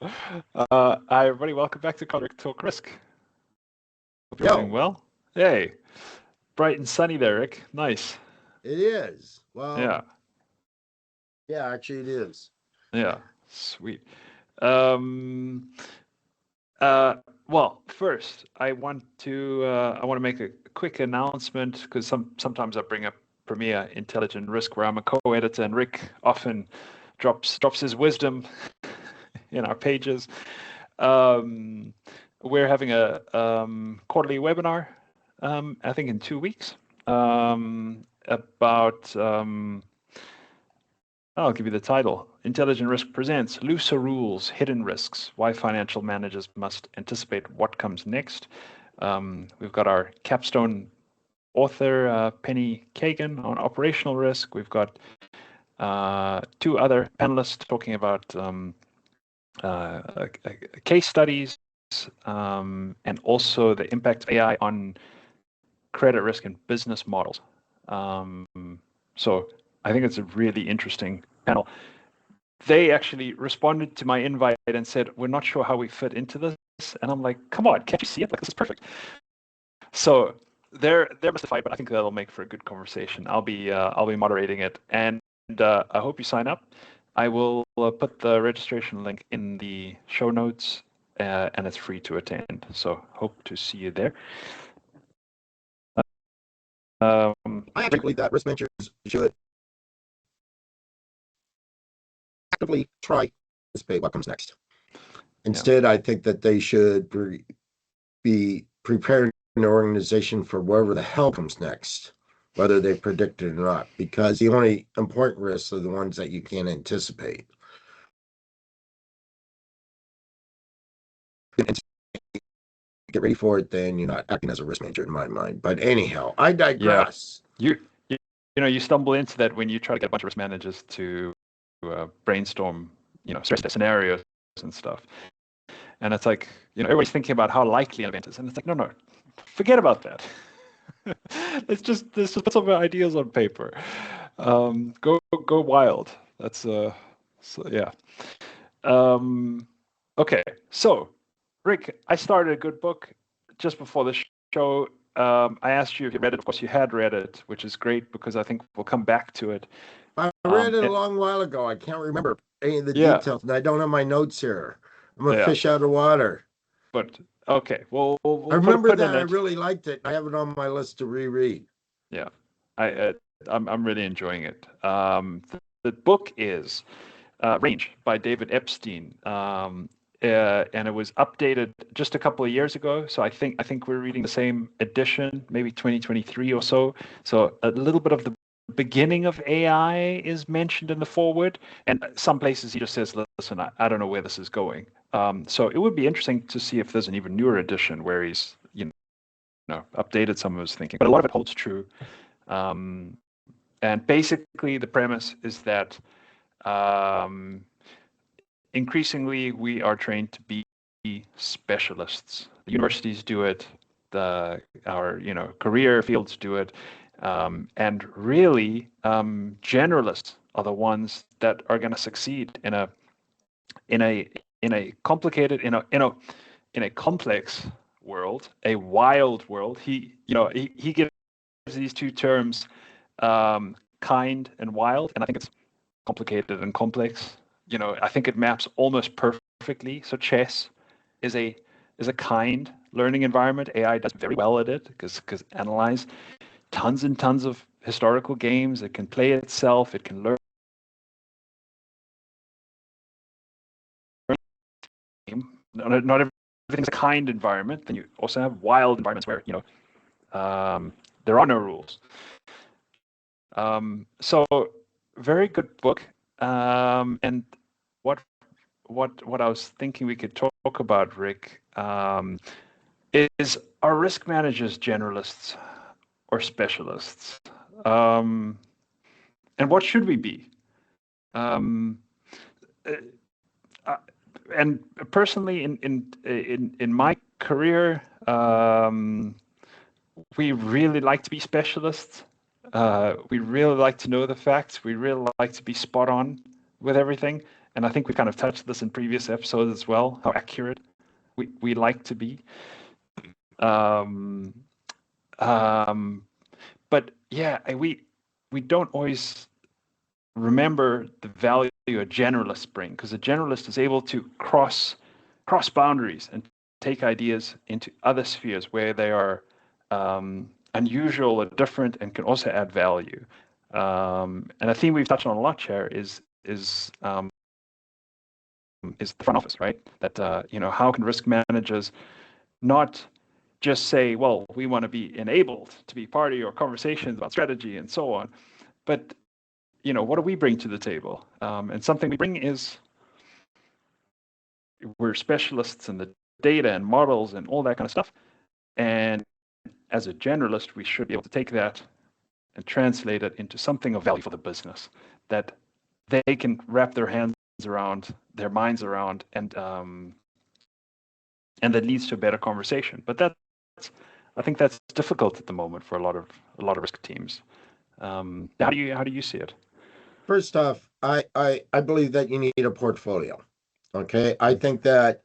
Hi, everybody. Welcome back to Talk Risk. Hope you're doing Yo, well. Hey, bright and sunny there, Rick. Nice. it is. Well, Yeah, yeah, actually, it is. yeah, sweet. Um, well, first, I want to make a quick announcement because sometimes I bring up Premier Intelligent Risk, where I'm a co-editor, and Rick often drops his wisdom in our pages. Um, we're having a quarterly webinar, I think in 2 weeks, about, I'll give you the title, Intelligent Risk Presents Looser Rules, Hidden Risks, Why Financial Managers Must Anticipate What Comes Next. We've got our capstone author, Penny Kagan, on operational risk. We've got two other panelists talking about case studies, and also the impact of AI on credit risk and business models. So I think it's a really interesting panel. They actually responded to my invite and said, "We're not sure how we fit into this." And I'm like, "Come on, can't you see it? Like, this is perfect." So they're mystified, but I think that'll make for a good conversation. I'll be moderating it, and I hope you sign up. I will put the registration link in the show notes, and it's free to attend. So hope to see you there. I actually believe that risk managers should actively try to anticipate what comes next. Instead, I think that they should be preparing an organization for whatever the hell comes next, whether they predict it or not, because the only important risks are the ones that you can't anticipate. Get ready for it, then you're not acting as a risk manager in my mind. But anyhow, I digress. You stumble into that when you try to get a bunch of risk managers to brainstorm, stress test scenarios and stuff. And it's like, everybody's thinking about how likely an event is, and it's like, no, forget about that. let's just put some ideas on paper. Go wild. That's yeah. Okay, so Rick, I started a good book just before the show. I asked you if you read it. Of course, you had read it, which is great because I think we'll come back to it. I read it a long while ago. I can't remember any of the details, and I don't have my notes here. I'm a fish out of water. But okay, we'll I remember that I really liked it. I have it on my list to reread. Yeah, I'm really enjoying it. The book is Range by David Epstein, and it was updated just a couple of years ago. So I think we're reading the same edition, maybe 2023 or so. So a little bit of the beginning of AI is mentioned in the foreword, and some places he just says, "Listen, I don't know where this is going." So it would be interesting to see if there's an even newer edition where he's updated some of his thinking, but a lot of it holds true. And basically, the premise is that increasingly we are trained to be specialists. The universities do it. Our career fields do it, and really, generalists are the ones that are going to succeed in a complicated in a complex world, a wild world. He gives these two terms, kind and wild, and I think it's complicated and complex. I think it maps almost perfectly. So chess is a kind learning environment. AI does very well at it because analyze tons and tons of historical games. It can play itself. It can learn. Not everything's a kind environment. Then you also have wild environments where there are no rules. So very good book. And what I was thinking we could talk about, Rick, is, are risk managers generalists or specialists? And what should we be? And personally, in my career, we really like to be specialists. We really like to know the facts. We really like to be spot on with everything. and I think we kind of touched this in previous episodes as well, how accurate we like to be. Um, but yeah, we don't always remember the value a generalist bring, because a generalist is able to cross boundaries and take ideas into other spheres where they are unusual or different and can also add value. And a theme we've touched on a lot here is the front office, right? That how can risk managers not just say, well, we want to be enabled to be part of your conversations about strategy and so on, but what do we bring to the table? And something we bring is we're specialists in the data and models and all that kind of stuff. And as a generalist, we should be able to take that and translate it into something of value for the business that they can wrap their hands around, their minds around, and that leads to a better conversation. But I think that's difficult at the moment for a lot of risk teams. How do you see it? First off, I believe that you need a portfolio. Okay. I think that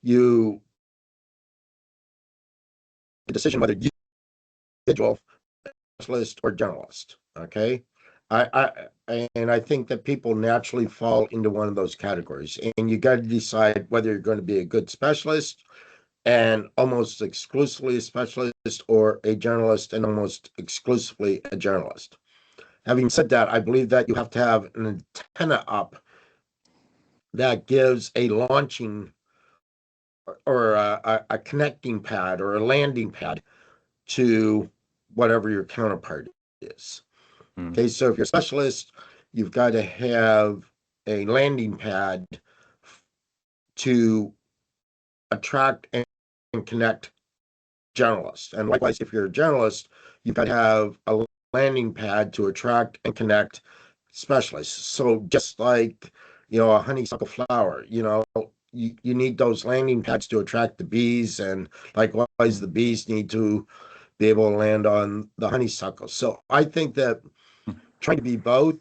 the decision whether you individual, specialist, or generalist. Okay. And I think that people naturally fall into one of those categories, and you got to decide whether you're going to be a good specialist and almost exclusively a specialist, or a generalist and almost exclusively a generalist. Having said that, I believe that you have to have an antenna up that gives a launching or a connecting pad or a landing pad to whatever your counterpart is. Okay, so if you're a specialist, you've got to have a landing pad to attract and connect generalists. And likewise, if you're a generalist, you've got to have a landing pad to attract and connect specialists. So just like, a honeysuckle flower, you need those landing pads to attract the bees, and likewise the bees need to be able to land on the honeysuckle. So I think that trying to be both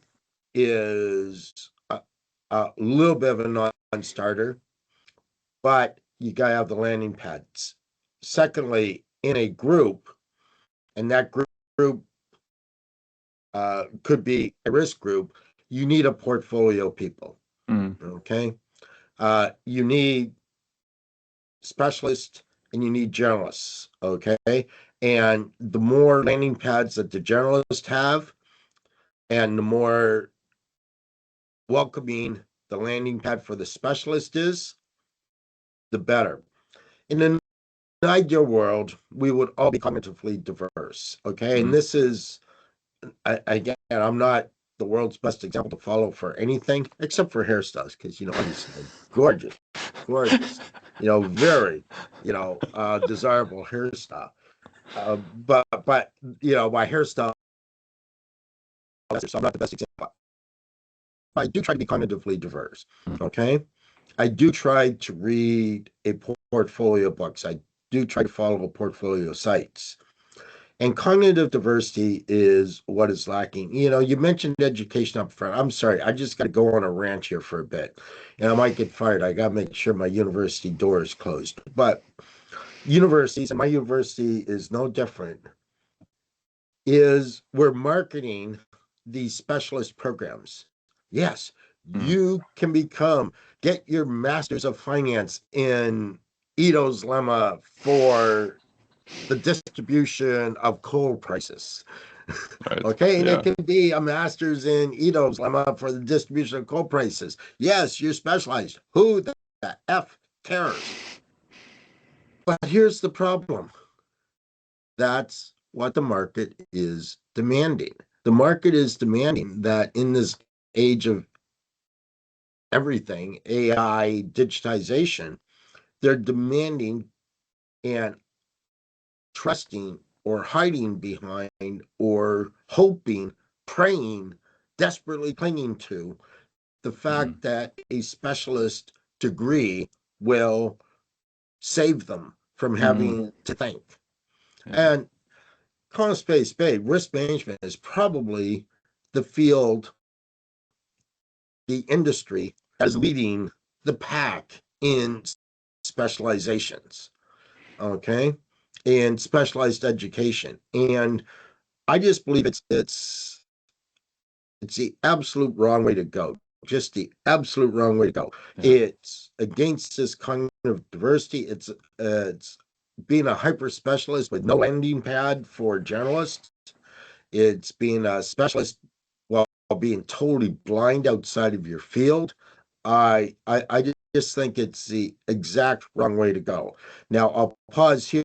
is a little bit of a non-starter, but you got to have the landing pads. Secondly, in a group, and that group could be a risk group, you need a portfolio of people. Okay. You need specialists and you need generalists. Okay. And the more landing pads that the generalists have, and the more welcoming the landing pad for the specialist is, the better. In an ideal world, we would all be cognitively diverse. Okay. And this is, again, I'm not the world's best example to follow for anything except for hairstyles, because obviously gorgeous, very desirable hairstyle. But my hairstyle, so I'm not the best example. I do try to be cognitively diverse. Okay. I do try to read a portfolio of books. I do try to follow a portfolio of sites. And cognitive diversity is what is lacking. You mentioned education up front. I'm sorry, I just got to go on a rant here for a bit, and I might get fired. I got to make sure my university door is closed. But universities, and my university is no different, we're marketing these specialist programs. Yes, you can get your master's of finance in Ito's lemma for the distribution of coal prices. Right. Okay, and it can be a master's in Ito's lemma for the distribution of coal prices. Yes, you're specialized. Who the F cares? But here's the problem. That's what the market is demanding. The market is demanding that in this age of everything, AI, digitization, they're demanding and trusting or hiding behind or hoping, praying, desperately clinging to the fact that a specialist degree will save them from having to think. And call a spade, risk management is probably the field, the industry as leading the pack in specializations, okay, and specialized education. And I just believe it's the absolute wrong way to go. Just the absolute wrong way to go. Yeah. It's against this cognitive diversity. It's being a hyper specialist with no landing pad for generalists. It's being a specialist while being totally blind outside of your field. I just think it's the exact wrong way to go. Now I'll pause here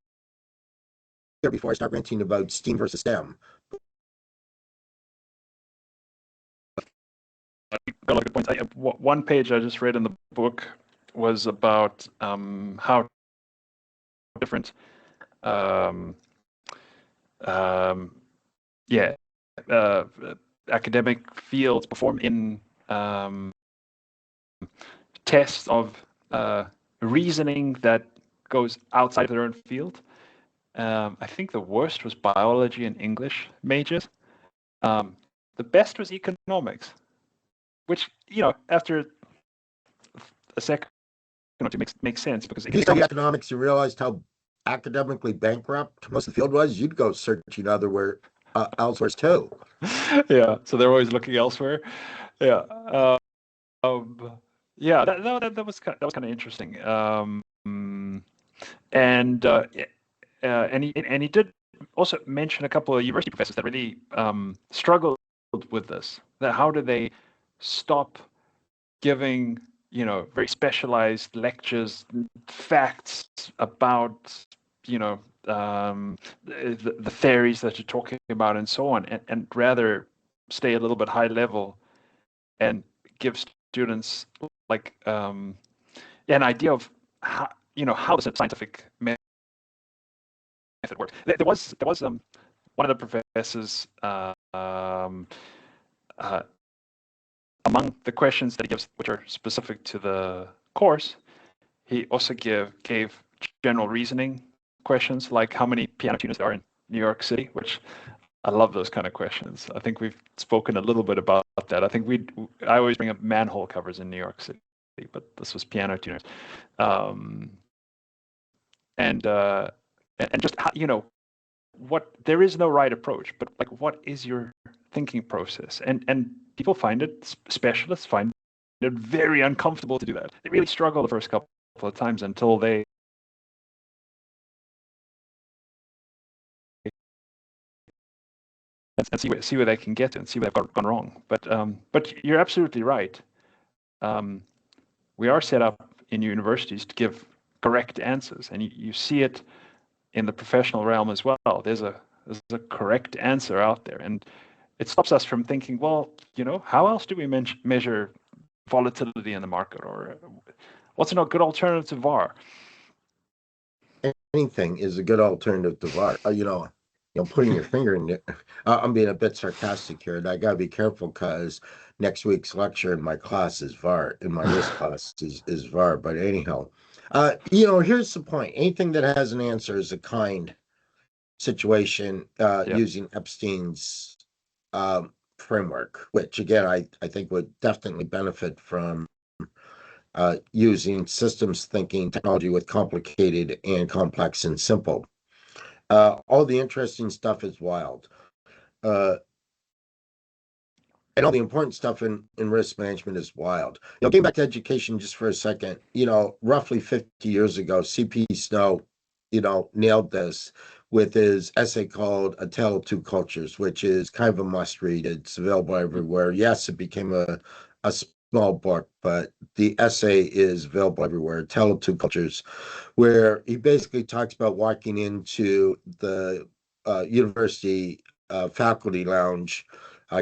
before I start ranting about STEAM versus STEM. Got a lot of good points. One page I just read in the book was about how different, yeah, academic fields perform in tests of reasoning that goes outside their own field. I think the worst was biology and English majors. The best was economics, which, after a second or two makes sense, because if you study economics, you realized how academically bankrupt most of the field was. You'd go searching elsewhere too. Yeah, so they're always looking elsewhere. Yeah, yeah, that was kind of interesting. And he did also mention a couple of university professors that really struggled with this. That how do they stop giving very specialized lectures, facts about the theories that you're talking about and so on, and rather stay a little bit high level and give students like an idea of how the scientific method works. There was one of the professors among the questions that he gives, which are specific to the course, he also gave general reasoning questions, like how many piano tuners there are in New York City, which I love those kind of questions. I think we've spoken a little bit about that. I think I always bring up manhole covers in New York City, but this was piano tuners. And just how, what, there is no right approach, but like, what is your thinking process? And people find it, specialists find it very uncomfortable to do that. They really struggle the first couple of times until they and see where they can get to and see where they've gone wrong. But you're absolutely right. We are set up in universities to give correct answers, and you see it in the professional realm as well. There's a correct answer out there, and it stops us from thinking, well, how else do we measure volatility in the market, or what's a good alternative to VAR? Anything is a good alternative to VAR. Putting your finger in it. I'm being a bit sarcastic here, and I gotta be careful because next week's lecture in my class is VAR. In my risk class is VAR. But anyhow, here's the point. Anything that has an answer is a kind situation using Epstein's framework, which again I think would definitely benefit from using systems thinking technology with complicated and complex and simple. All the interesting stuff is wild. And all the important stuff in risk management is wild. Getting back to education just for a second, roughly 50 years ago, C.P. Snow, nailed this with his essay called A Tale of Two Cultures, which is kind of a must read. It's available everywhere. Yes, it became a small book, but the essay is available everywhere. A Tale of Two Cultures, where he basically talks about walking into the university faculty lounge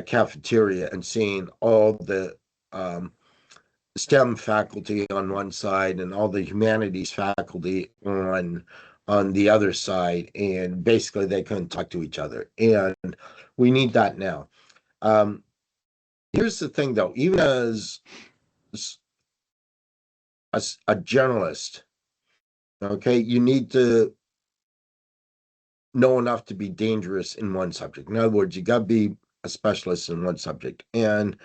cafeteria and seeing all the STEM faculty on one side and all the humanities faculty on the other side, and basically they couldn't talk to each other. And we need that now. Here's the thing, though. Even as a generalist, okay, you need to know enough to be dangerous in one subject. In other words, you got to be a specialist in one subject. And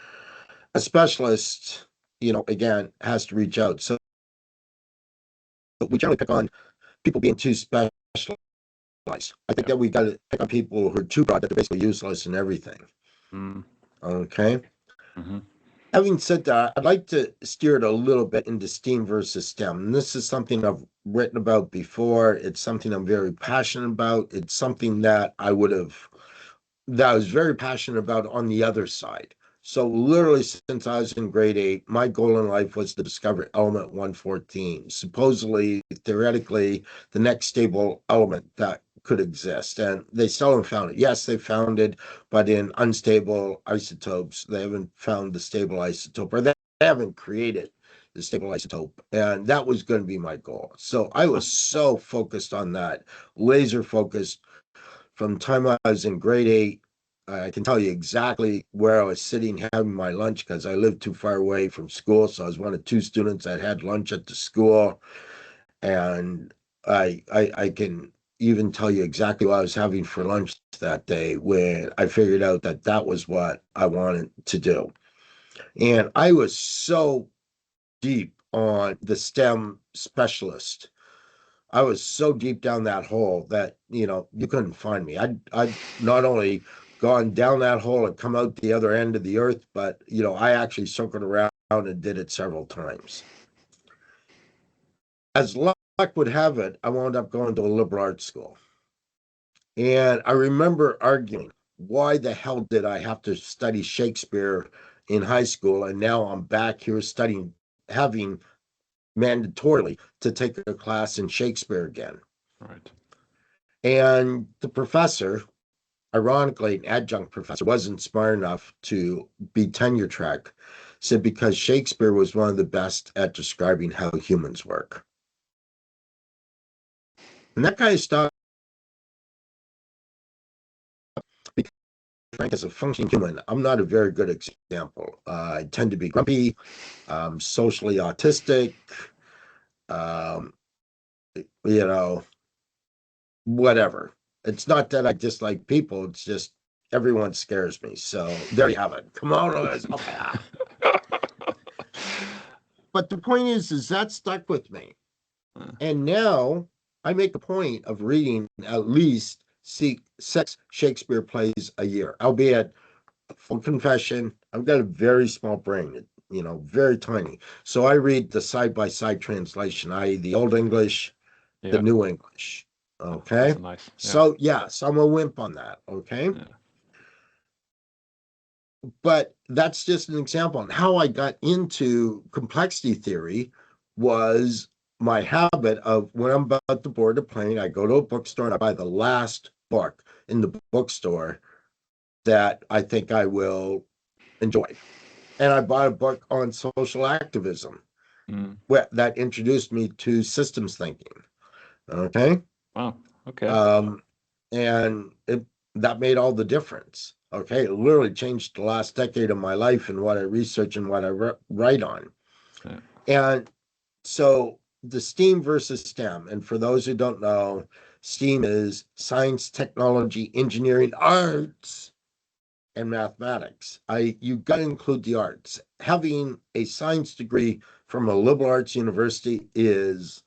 a specialist again, has to reach out. So we generally pick on people being too specialized. I think that we got to pick on people who are too broad, that they're basically useless in everything. Mm. Okay. Mm-hmm. Having said that, I'd like to steer it a little bit into STEAM versus STEM. And this is something I've written about before. It's something I'm very passionate about. It's something that I was very passionate about on the other side. So literally since I was in grade 8, my goal in life was to discover element 114, supposedly, theoretically, the next stable element that could exist. And they still haven't found it. Yes, they found it, but in unstable isotopes. They haven't found the stable isotope, or they haven't created the stable isotope. And that was going to be my goal. So I was so focused on that, laser focused from the time I was in grade 8. I can tell you exactly where I was sitting having my lunch because I lived too far away from school. So I was one of 2 students that had lunch at the school. And I can even tell you exactly what I was having for lunch that day when I figured out that that was what I wanted to do. And I was so deep on the STEM specialist. I was so deep down that hole that, you couldn't find me. I'd not only gone down that hole and come out the other end of the earth, but, I actually circled around and did it several times. As luck would have it, I wound up going to a liberal arts school. And I remember arguing, why the hell did I have to study Shakespeare in high school? And now I'm back here having mandatorily to take a class in Shakespeare again. Right. And the professor, ironically, an adjunct professor, wasn't smart enough to be tenure track, said because Shakespeare was one of the best at describing how humans work. And that kind of stuff, because Frank, as a functioning human, I'm not a very good example. I tend to be grumpy, socially autistic, um, whatever. It's not that I dislike people, it's just everyone scares me. So there you have it. Come on, But the point is that stuck with me. And now I make a point of reading at least 6 Shakespeare plays a year, albeit, full confession, I've got a very small brain, very tiny. So I read the side-by-side translation, i.e. the Old English, the New English. Okay. That's nice. So yes, I'm a wimp on that. Okay. Yeah. But that's just an example. And how I got into complexity theory was my habit of, when I'm about to board a plane, I go to a bookstore and I buy the last book in the bookstore that I think I will enjoy. And I bought a book on social activism that introduced me to systems thinking. Okay. Wow. Okay. And that made all the difference. Okay. It literally changed the last decade of my life and what I research and what I write on. Yeah. And so the STEAM versus STEM. And for those who don't know, STEAM is science, technology, engineering, arts, and mathematics. You got to include the arts. Having a science degree from a liberal arts university is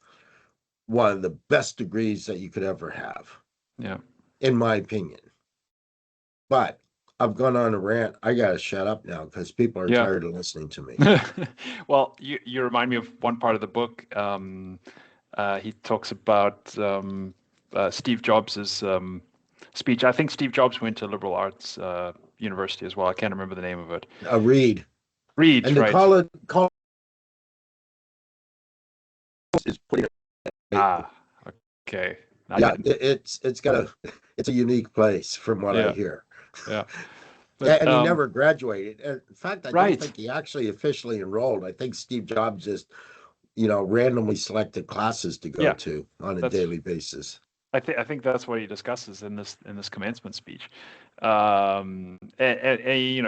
one of the best degrees that you could ever have. Yeah. In my opinion. But I've gone on a rant. I got to shut up now because people are tired of listening to me. Well, you remind me of one part of the book. He talks about Steve Jobs's speech. I think Steve Jobs went to liberal arts university as well. I can't remember the name of it. Reed. Reed, and they right? call it is putting it. Okay. Yeah, it's a unique place from what I hear. Yeah. But, and he never graduated. In fact, I don't right. think he actually officially enrolled. I think Steve Jobs just, randomly selected classes to go to on a daily basis. I think that's what he discusses in this commencement speech. He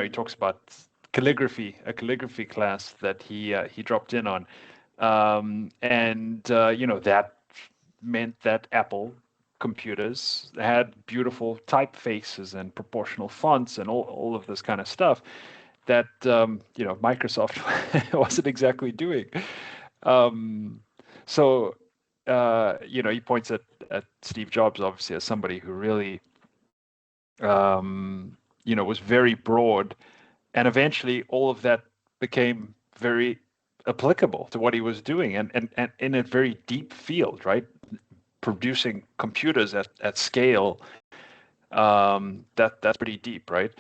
talks about a calligraphy class that he dropped in on, that meant that Apple computers had beautiful typefaces and proportional fonts and all of this kind of stuff. that Microsoft wasn't exactly doing. So he points at Steve Jobs obviously as somebody who really was very broad, and eventually all of that became very applicable to what he was doing, and in a very deep field, right? Producing computers at scale, that's pretty deep, right?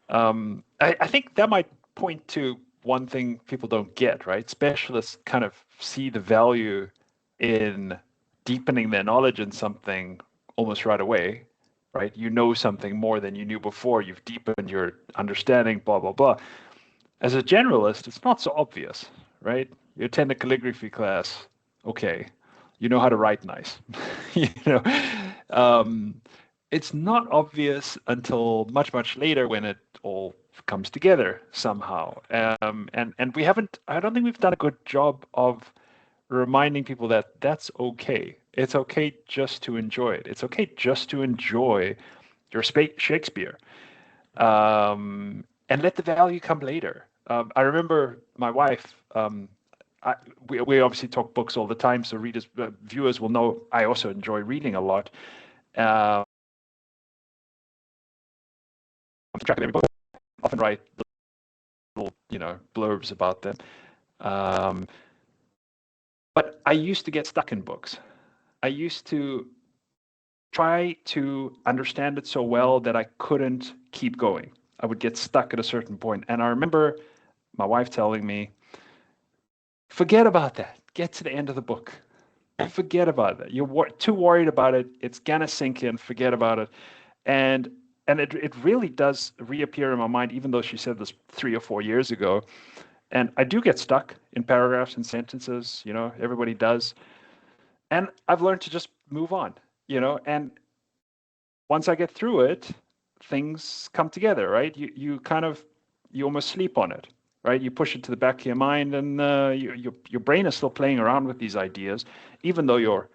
I think that might point to one thing people don't get, right? Specialists kind of see the value in deepening their knowledge in something almost right away, right? You know something more than you knew before. You've deepened your understanding, blah, blah, blah. As a generalist, it's not so obvious, right? You attend a calligraphy class, okay. You know how to write nice. you know, um, it's not obvious until much, much later when it all comes together somehow. And we haven't, I don't think we've done a good job of reminding people that that's okay. It's okay just to enjoy it. It's okay just to enjoy your Shakespeare, and let the value come later. I remember my wife. We obviously talk books all the time, so viewers will know I also enjoy reading a lot. Um, track of every book, often write little, blurbs about them. Um, but I used to get stuck in books. I used to try to understand it so well that I couldn't keep going. I would get stuck at a certain point. And I remember my wife telling me, forget about that. Get to the end of the book. Forget about that. You're too worried about it. It's gonna sink in. Forget about it. And it really does reappear in my mind, even though she said this 3 or 4 years ago. And I do get stuck in paragraphs and sentences. Everybody does. And I've learned to just move on. And once I get through it, things come together, right? You almost sleep on it, right? You push it to the back of your mind, and your brain is still playing around with these ideas, even though your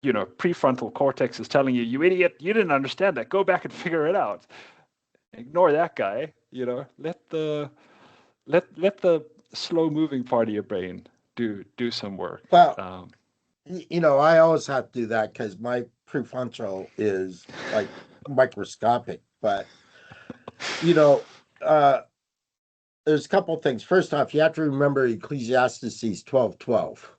prefrontal cortex is telling you, you idiot, you didn't understand that. Go back and figure it out. Ignore that guy. Let the slow moving part of your brain do some work. Well, I always have to do that because my prefrontal is like microscopic. But there's a couple of things. First off, you have to remember Ecclesiastes 12:12.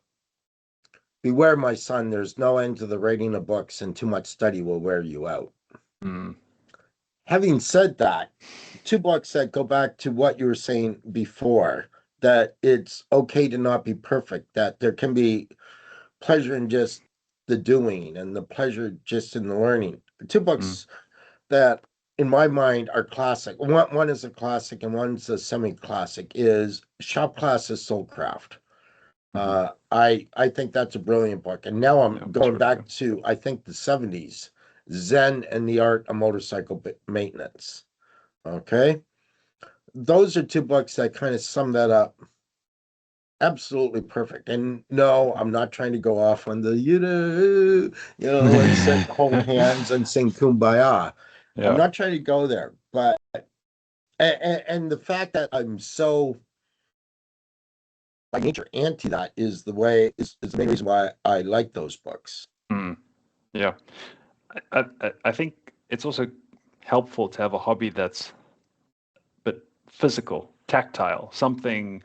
Beware, my son, there's no end to the reading of books, and too much study will wear you out. Having said that, 2 books that go back to what you were saying before, that it's okay to not be perfect, that there can be pleasure in just the doing and the pleasure just in the learning. 2 books that, in my mind, are classic. One is a classic and one's a semi-classic, is Shop Class's Soulcraft. I think that's a brilliant book. And now I'm going back to, I think, the 70s, Zen and the Art of Motorcycle Maintenance. Okay? Those are 2 books that kind of sum that up. Absolutely perfect. And no, I'm not trying to go off on the, let's hold hands and sing Kumbaya. Yeah. I'm not trying to go there. But, and the fact that I'm so by nature anti that is the main reason why I like those books. Yeah. I think it's also helpful to have a hobby that's but physical, tactile, something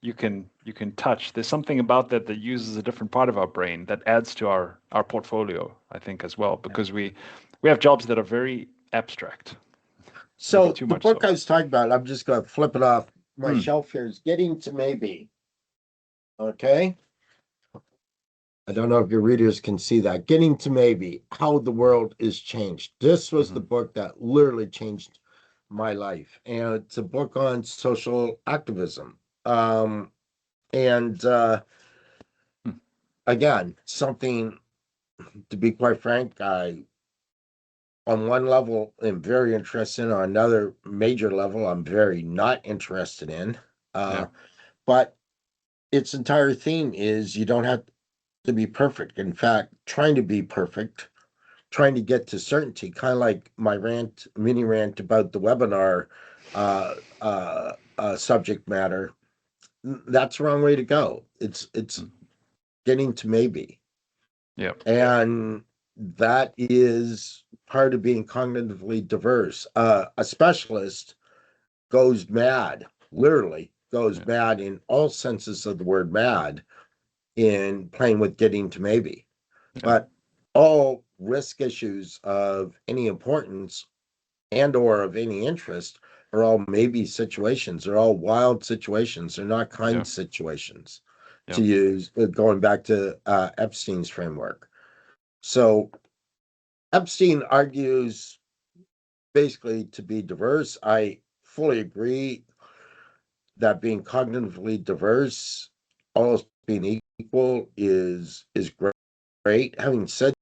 you can touch. There's something about that uses a different part of our brain that adds to our portfolio, I think, as well, because we have jobs that are very abstract. So the book I was talking about, I'm just going to flip it off my shelf here, is Getting to Maybe. Okay. I don't know if your readers can see that. Getting to Maybe, How the World is Changed. This was the book that literally changed my life. And it's a book on social activism. Again, something, to be quite frank, I, on one level, am very interested in. On another major level, I'm very not interested in. But its entire theme is you don't have to be perfect. In fact, trying to be perfect, trying to get to certainty, kind of like my mini rant about the webinar subject matter, that's the wrong way to go. It's getting to maybe. Yeah. And that is part of being cognitively diverse. A specialist goes mad, literally goes mad in all senses of the word mad in playing with getting to maybe. But all risk issues of any importance and or of any interest are all maybe situations. They're all wild situations. They're not kind situations, to use, going back to Epstein's framework. So Epstein argues basically to be diverse. I fully agree that being cognitively diverse, almost being equal, is great. Having said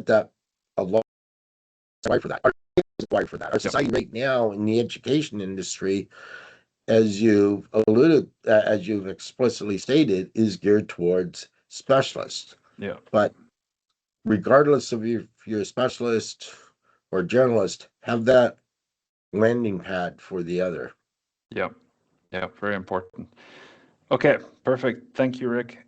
that, a lot for that. For that. Our society right now in the education industry, as you've alluded, as you've explicitly stated, is geared towards specialists. Yeah. But regardless of if you're a specialist or generalist, have that landing pad for the other. Yeah. Yeah. Very important. Okay. Perfect. Thank you, Rick.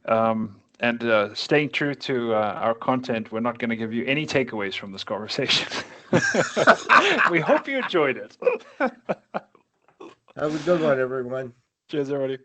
And staying true to our content, we're not going to give you any takeaways from this conversation. We hope you enjoyed it. Have a good one, everyone. Cheers, everybody. Bye.